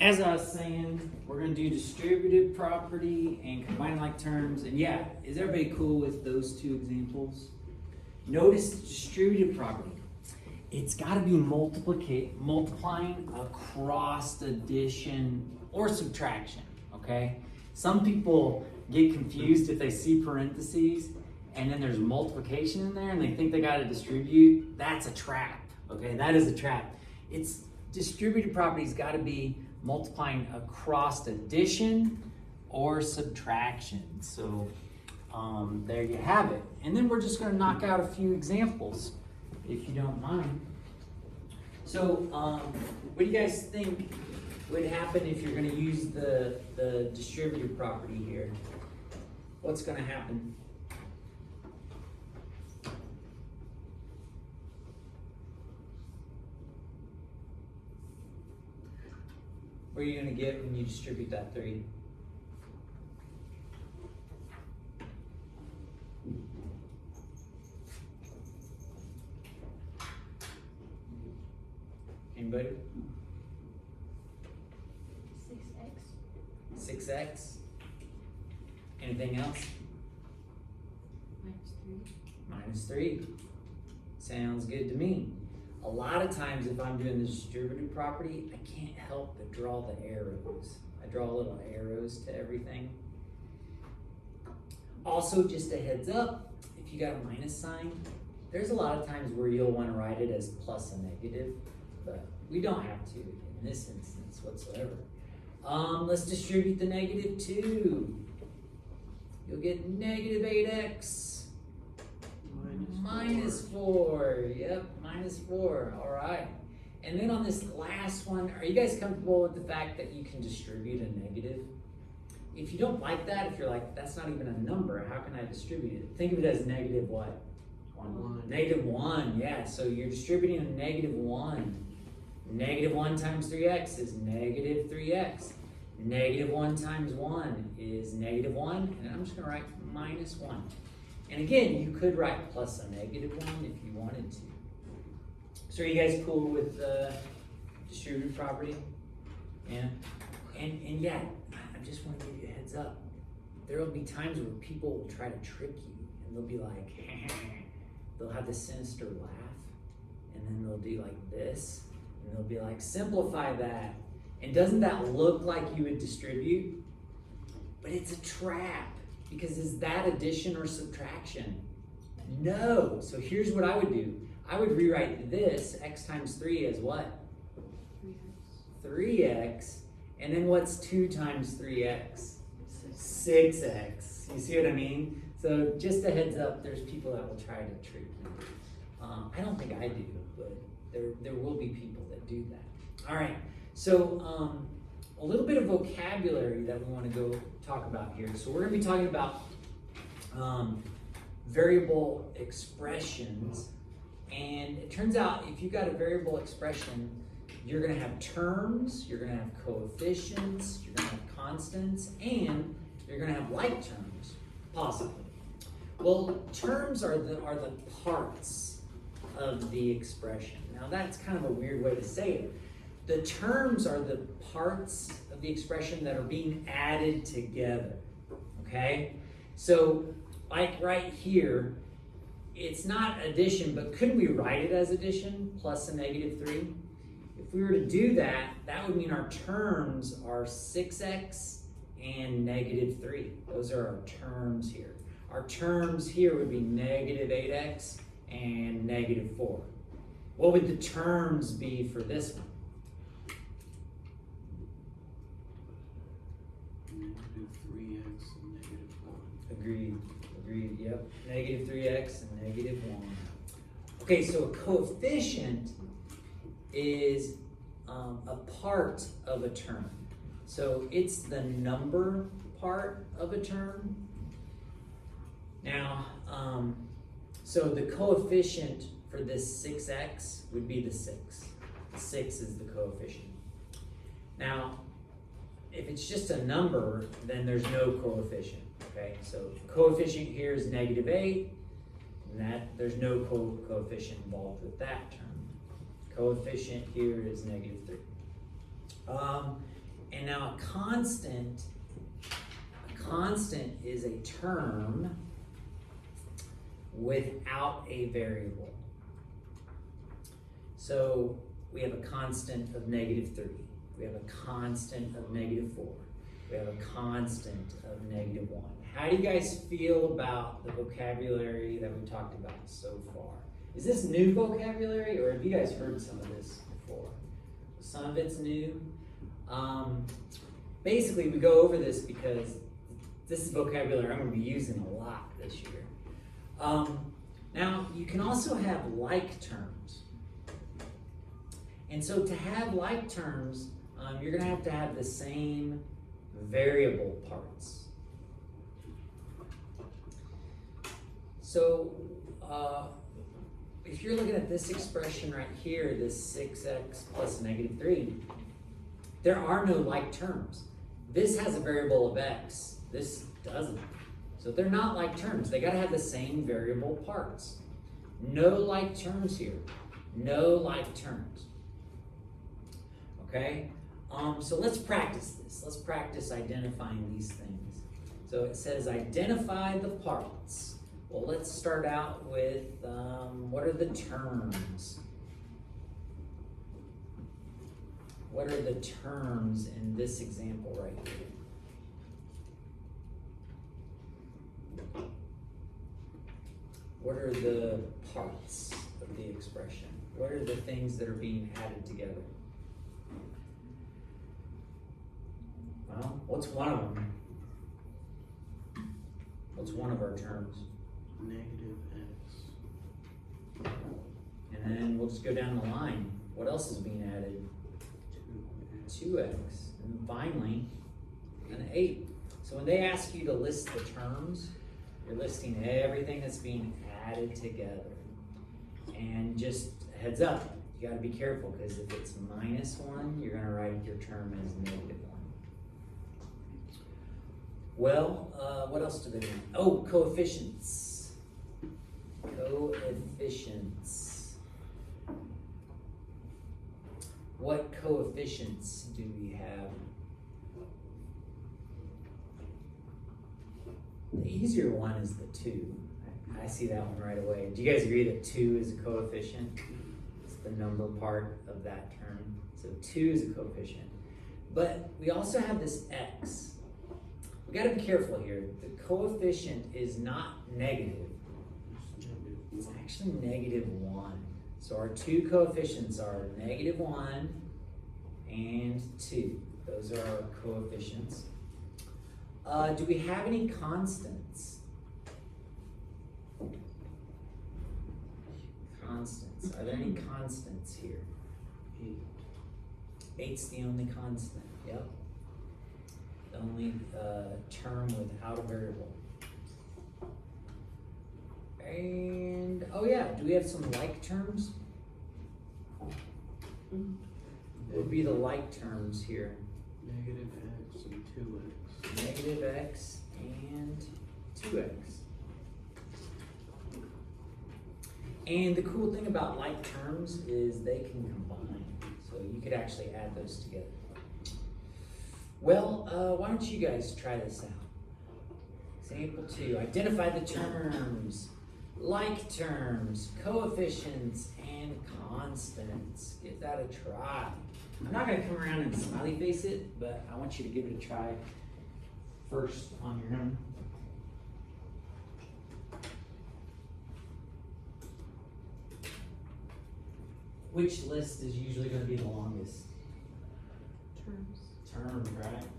As I was saying, we're going to do distributive property and combined like terms. And yeah, is everybody cool with those two examples? Notice distributive property. It's got to be multiplying across addition or subtraction, okay? Some people get confused if they see parentheses and then there's multiplication in there and they think they got to distribute. That's a trap, okay? That is a trap. It's distributive property's got to be multiplying across addition or subtraction. So there you have it. And then we're just going to knock out a few examples, if you don't mind. So what do you guys think would happen if you're going to use the distributive property here? What's going to happen? What are you going to get when you distribute that 3? Anybody? 6x. 6x. Anything else? Minus 3. -3. Sounds good to me. A lot of times if I'm doing the distributive property, I can't help but draw the arrows. I draw little arrows to everything. Also, just a heads up, if you got a minus sign, there's a lot of times where you'll want to write it as plus a negative, but we don't have to in this instance whatsoever. Let's distribute the -2. You'll get -8x. -4. Yep, -4. All right. And then on this last one, are you guys comfortable with the fact that you can distribute a negative? If you don't like that, if you're like, that's not even a number, how can I distribute it? Think of it as negative what? 1. -1, yeah. So you're distributing a -1. -1 times 3x is -3x. -1 times 1 is -1. And I'm just going to write -1. And again, you could write plus a -1 if you wanted to. So are you guys cool with distributive property? Yeah? And yeah, I just want to give you a heads up. There will be times where people will try to trick you. And they'll be like, they'll have this sinister laugh. And then they'll do like this. And they'll be like, simplify that. And doesn't that look like you would distribute? But it's a trap. Because is that addition or subtraction? No. So here's what I would do. I would rewrite this, x times 3, as what? 3x. And then what's 2 times 3x? 6x. You see what I mean? So just a heads up, there's people that will try to trick you. I don't think I do, but there will be people that do that. All right. So a little bit of vocabulary that we want to go talk about here. So we're going to be talking about variable expressions. And it turns out if you've got a variable expression, you're going to have terms, you're going to have coefficients, you're going to have constants, and you're going to have like terms, possibly. Well, terms are the parts of the expression. Now that's kind of a weird way to say it. The terms are the parts of the expression that are being added together, okay? So, like right here, it's not addition, but could we write it as addition plus a -3? If we were to do that, that would mean our terms are 6x and -3. Those are our terms here. Our terms here would be -8x and -4. What would the terms be for this one? -3x and -1. Agreed, yep. -3x and -1. Okay, so a coefficient is a part of a term. So it's the number part of a term. Now, so the coefficient for this 6x would be the 6. The 6 is the coefficient. Now, if it's just a number, then there's no coefficient, okay? So coefficient here is -8, and there's no coefficient involved with that term. Coefficient here is -3. And now a constant is a term without a variable. So we have a constant of -3. We have a constant of -4. We have a constant of -1. How do you guys feel about the vocabulary that we talked about so far? Is this new vocabulary, or have you guys heard some of this before? Some of it's new. Basically, we go over this because this is vocabulary I'm going to be using a lot this year. Now, you can also have like terms. And so to have like terms, you're going to have the same variable parts. So, if you're looking at this expression right here, this 6x plus -3, there are no like terms. This has a variable of x, this doesn't. So they're not like terms. They gotta have the same variable parts. No like terms here. No like terms. Okay? So let's practice this. Let's practice identifying these things. So it says identify the parts. Well, let's start out with what are the terms? What are the terms in this example right here? What are the parts of the expression? What are the things that are being added together? Well, what's one of them? What's one of our terms? -x. And then we'll just go down the line. What else is being added? 2x. And finally, an 8. So when they ask you to list the terms, you're listing everything that's being added together. And just heads up, you gotta be careful, because if it's -1, you're gonna write your term as -1. Well, what else do they want? Oh, coefficients. Coefficients. What coefficients do we have? The easier one is the 2. I see that one right away. Do you guys agree that 2 is a coefficient? It's the number part of that term. So 2 is a coefficient. But we also have this x. We got to be careful here. The coefficient is not negative. It's actually -1. So our two coefficients are -1 and 2. Those are our coefficients. Do we have any constants? Constants. Are there any constants here? 8. 8's the only constant. Yep. The only term without a variable. And, oh yeah, do we have some like terms? What would be the like terms here? -x and 2x. -x and 2x. And the cool thing about like terms is they can combine. So you could actually add those together. Well, why don't you guys try this out? Example 2, identify the terms, like terms, coefficients, and constants. Give that a try. I'm not gonna come around and smiley face it, but I want you to give it a try first on your own. Which list is usually gonna be the longest? Terms, right?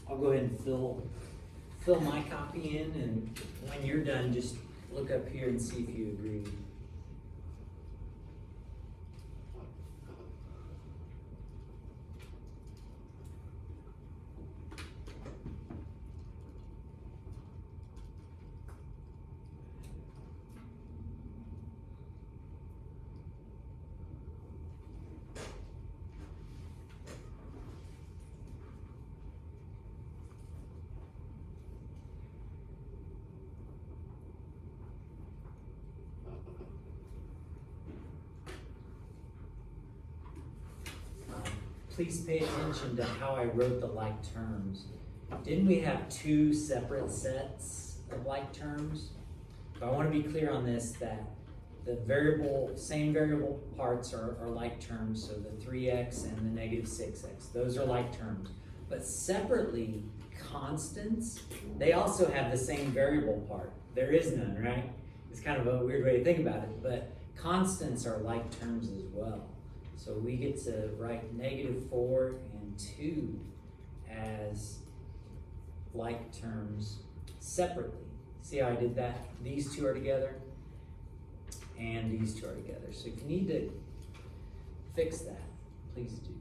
I'll go ahead and fill my copy in, and when you're done, just look up here and see if you agree. Please pay attention to how I wrote the like terms. Didn't we have two separate sets of like terms? But I want to be clear on this, that the same variable parts are like terms, so the 3x and the negative 6x, those are like terms. But separately, constants, they also have the same variable part. There is none, right? It's kind of a weird way to think about it, but constants are like terms as well. So we get to write -4 and 2 as like terms separately. See how I did that? These two are together, and these two are together. So if you need to fix that, please do.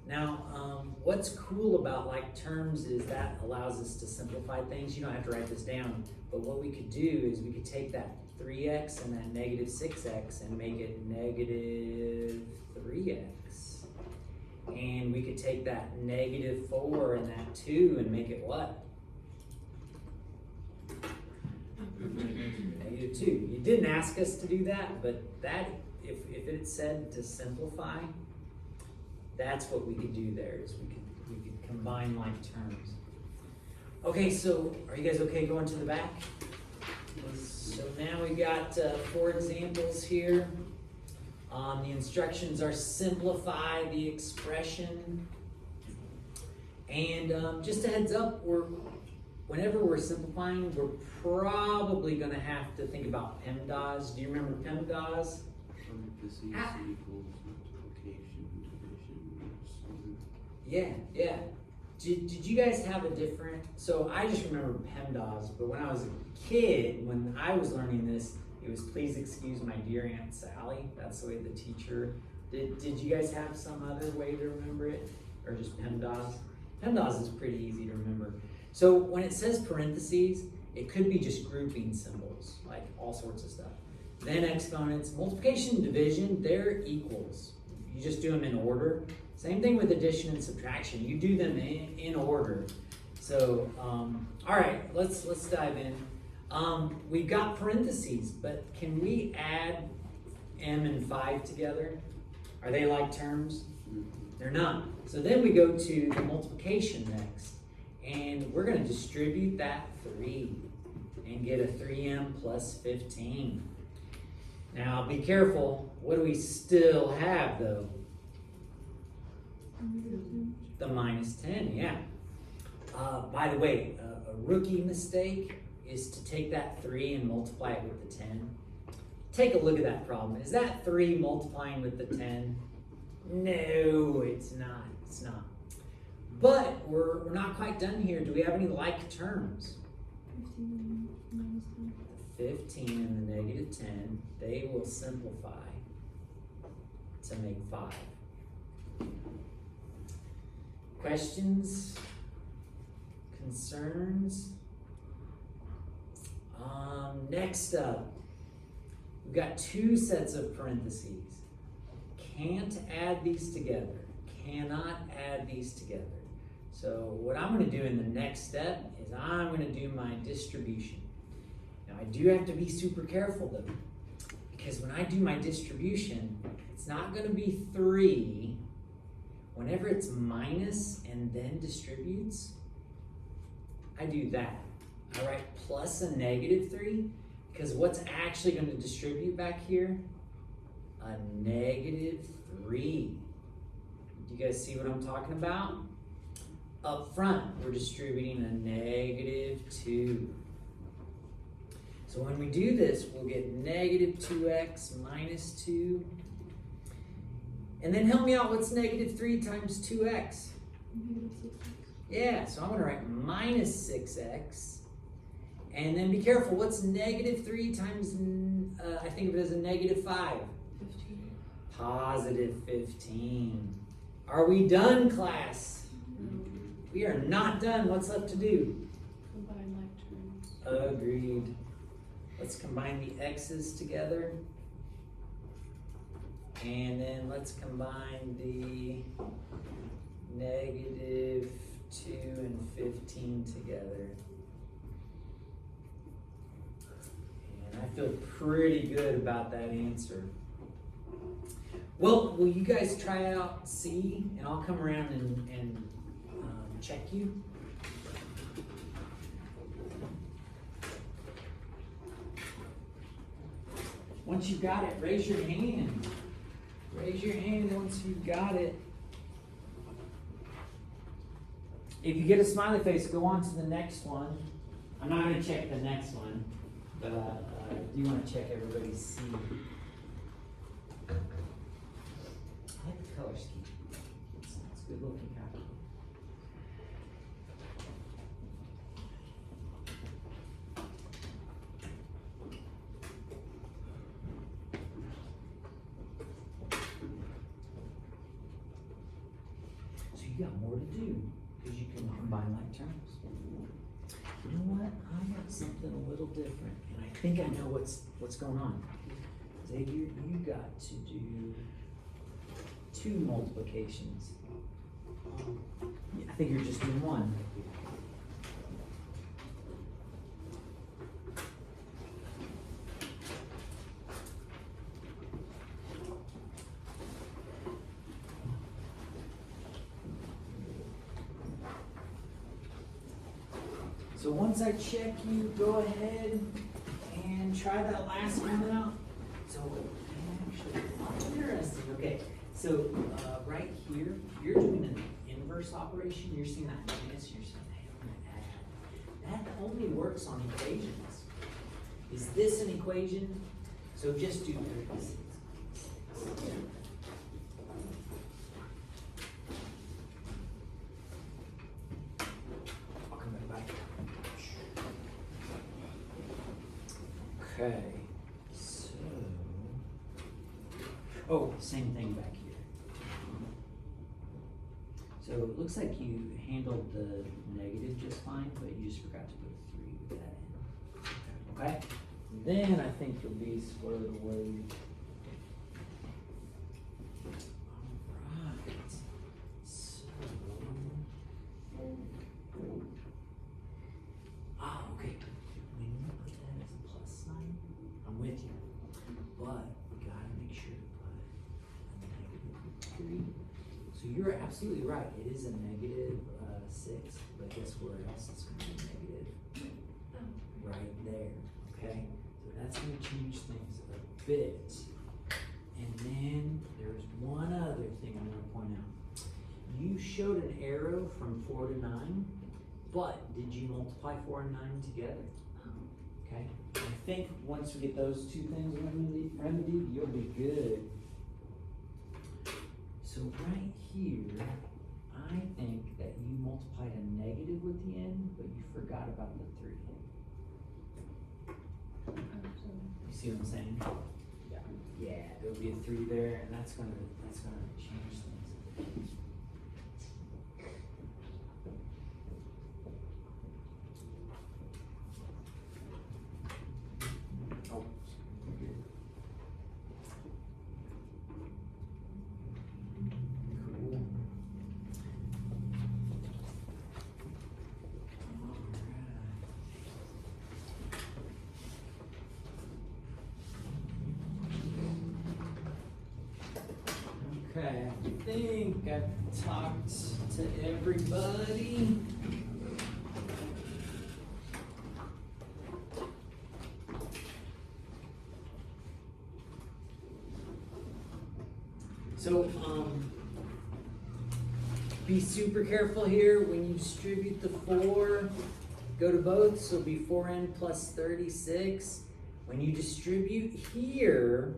Now, what's cool about like terms is that allows us to simplify things. You don't have to write this down, but what we could do is we could take that 3x and that negative 6x and make it negative 3x. And we could take that -4 and that 2 and make it what? -2. You didn't ask us to do that, but that, if it said to simplify, that's what we could do there, is we could combine like terms. Okay, so are you guys okay going to the back? So now we got 4 examples here. The instructions are simplify the expression. And just a heads up, whenever we're simplifying, we're probably going to have to think about PEMDAS. Do you remember PEMDAS? Parentheses equals multiplication, division, sum. Yeah. Did you guys have a different, so I just remember PEMDAS, but when I was a kid, when I was learning this, it was please excuse my dear Aunt Sally. That's the way the teacher, did you guys have some other way to remember it? Or just PEMDAS? PEMDAS is pretty easy to remember. So when it says parentheses, it could be just grouping symbols, like all sorts of stuff. Then exponents, multiplication, division, they're equals. You just do them in order. Same thing with addition and subtraction. You do them in order. So, all right, let's dive in. We've got parentheses, but can we add m and 5 together? Are they like terms? They're not. So then we go to the multiplication next, and we're going to distribute that 3 and get a 3m plus 15. Now, be careful. What do we still have, though? The -10, yeah. By the way, a rookie mistake is to take that 3 and multiply it with the 10. Take a look at that problem. Is that 3 multiplying with the 10? No, it's not. It's not. But we're not quite done here. Do we have any like terms? 15 and the -10, they will simplify to make 5. Questions? Concerns? Next up, we've got 2 sets of parentheses. Can't add these together. Cannot add these together. So what I'm going to do in the next step is I'm going to do my distribution. Now I do have to be super careful though, because when I do my distribution, it's not going to be 3. Whenever it's minus and then distributes, I do that. I write plus a -3, because what's actually going to distribute back here? A -3. Do you guys see what I'm talking about? Up front, we're distributing a -2. So when we do this, we'll get -2x minus 2. And then help me out, what's -3 times 2x? Yeah, so I'm gonna write minus 6x. And then be careful, what's negative 3 times, I think of it as a negative 5? 15. Positive 15. Are we done, class? No. We are not done. What's left to do? Combine like terms. Agreed. Let's combine the x's together. And then let's combine the negative 2 and 15 together. And I feel pretty good about that answer. Well, will you guys try out C, and I'll come around and check you? Once you've got it, raise your hand. Raise your hand once you've got it. If you get a smiley face, go on to the next one. I'm not going to check the next one, but I do want to check everybody's C. I like the color scheme. It's good looking copy. So you got more to do because you can combine like terms. You know what? I got something a little different, and I think I know what's going on. Xavier, you got to do 2 multiplications. I think you're just doing 1. So once I check you, go ahead and try that last one out. So actually, interesting. Okay, so right here, you're doing an inverse operation. You're seeing that minus. You're saying, hey, I'm gonna add. That only works on equations. Is this an equation? So just do 36. I'll come back. Okay, so, oh, same thing back here. So it looks like you handled the negative just fine, but you just forgot to put a 3 with that in. Okay, then I think you'll be squared away. Alright, so, okay. When you put that as a plus sign, I'm with you. But we gotta make sure to put a negative 3. So you're absolutely right. It is a negative 6, but guess where else it's gonna be negative? Right there. Okay? So that's gonna change things a bit. And then there's one other thing I'm gonna point out. You showed an arrow from 4 to 9. But did you multiply 4 and 9 together? Okay. I think once we get those 2 things remedied, you'll be good. So right here, I think that you multiplied a negative with the n, but you forgot about the 3. You see what I'm saying? Yeah. Yeah, there'll be a 3 there, and that's gonna change things. Oh, good. Cool. Okay, I think I've talked to everybody. So, be super careful here when you distribute the 4. Go to both, so it'll be 4n plus 36. When you distribute here,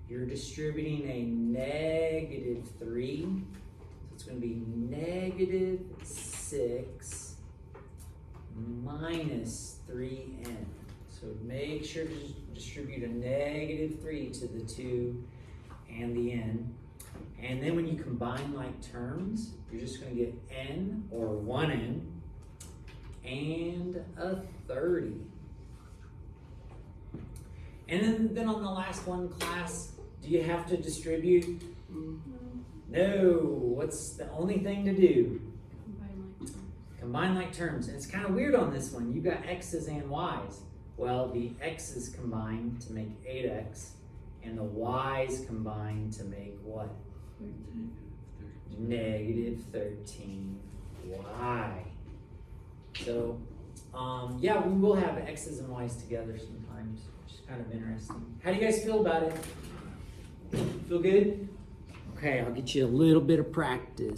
you're distributing a negative 3. So it's going to be negative 6 minus 3n. So make sure to distribute a negative 3 to the 2 and the n. And then when you combine like terms, you're just going to get n, or 1n, and a 30. And then on the last one, class, do you have to distribute? No. What's the only thing to do? Combine like terms. Combine like terms. And it's kind of weird on this one. You've got x's and y's. Well, the x's combine to make 8x, and the y's combine to make what? Negative 13y. So, yeah, we will have x's and y's together sometimes, which is kind of interesting. How do you guys feel about it? Feel good? Okay, I'll get you a little bit of practice.